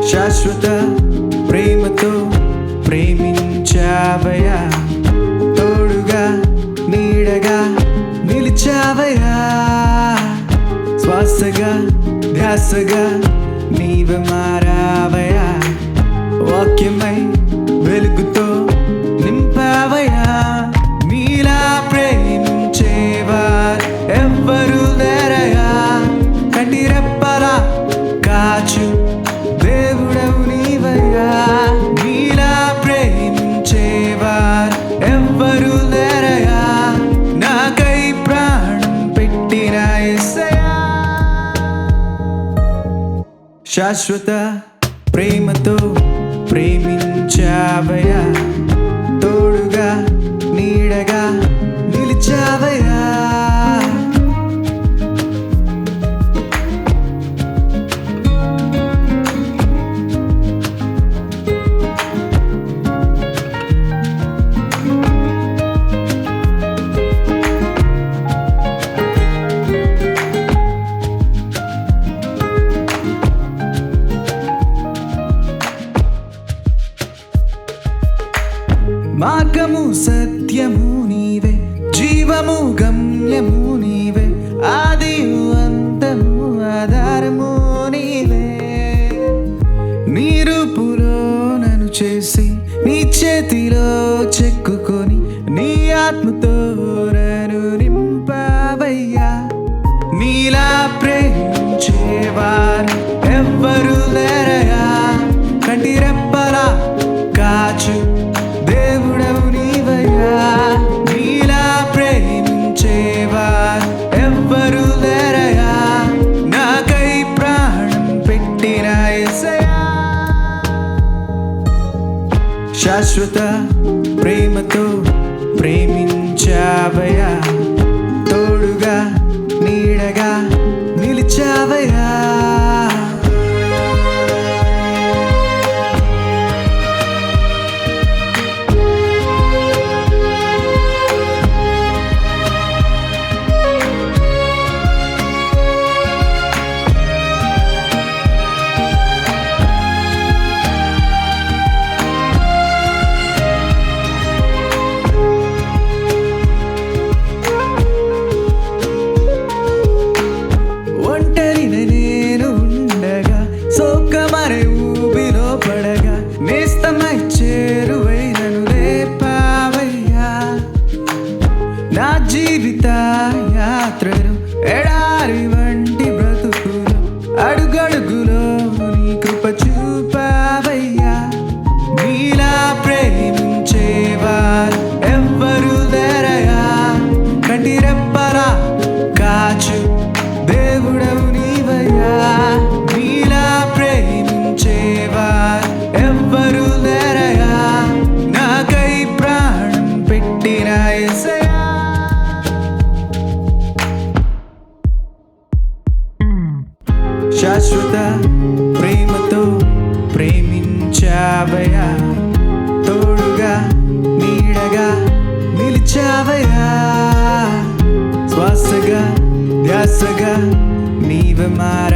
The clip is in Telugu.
శాశ్వత ప్రేమతో ప్రేమించావయ్యా, తోడుగా నీడగా నిలిచావయ్యా, శ్వాసగా ధ్యాసగా నీవే మారావయ్యా, వాక్యమై వెలుగుతో నింపావయ్యా. నీలా ప్రేమించేవారు ఎవ్వరూ లేరయ్యా, కంటి రెప్పలా కాచు దేవుడవు నీవయ్యా. నీలా ప్రేమించేవారు ఎవ్వరూ లేరయ్యా, నాకై ప్రాణం పెట్టిన యేసయ్యా. శాశ్వత ప్రేమతో ప్రేమించావయ్యా, తోడుగా నీడగా నిలిచావయ్యా. మార్గము సత్యము నీవే, జీవము గమ్యము నీవే, ఆదియు అంతము ఆధారము నీవే. నీ రూపులో నన్ను చేసి నీ చేతిలో చెక్కుకొని నీ ఆత్మతో నన్ను నింపావయ్యా. నీలా ప్రేమించేవారు ఎవ్వరూ లేరయ్యా, కంటి రెప్పలా కాచు దేవుడవు నీవయ్యా. నీలా ప్రేమించేవారు ఎవ్వరూ లేరయ్యా, నాకై ప్రాణం పెట్టిన యేసయ్యా. శాశ్వత ప్రేమతో ప్రేమించావయ్యా, తోడుగా నీడగా నిలిచావయ్యా. నేను ఉండగా సోకమరే ఊబిలో పడగా నేస్తమై చేరువై నన్ను లేపావయ్యా. నా జీవిత యాత్రను ఎడారి వంటి బ్రతుకులు అడుగడుగులో నీ కృప చూపావయ్యా. నీలా ప్రేమించేవారు ఎవ్వరూ లేరయ్యా, కంటి రెప్పలా కాచు దేవుడవు నీవయ్యా. నీలా ప్రేమించేవారు ఎవ్వరూ లేరయ్యా, నాకై ప్రాణం పెట్టిన యేసయ్యా. శాశ్వత ప్రేమతో ప్రేమించావయ్యా, తోడుగా నీడగా నిలిచావయ్యా, శ్వాసగా ధ్యాసగా నీవే మారా.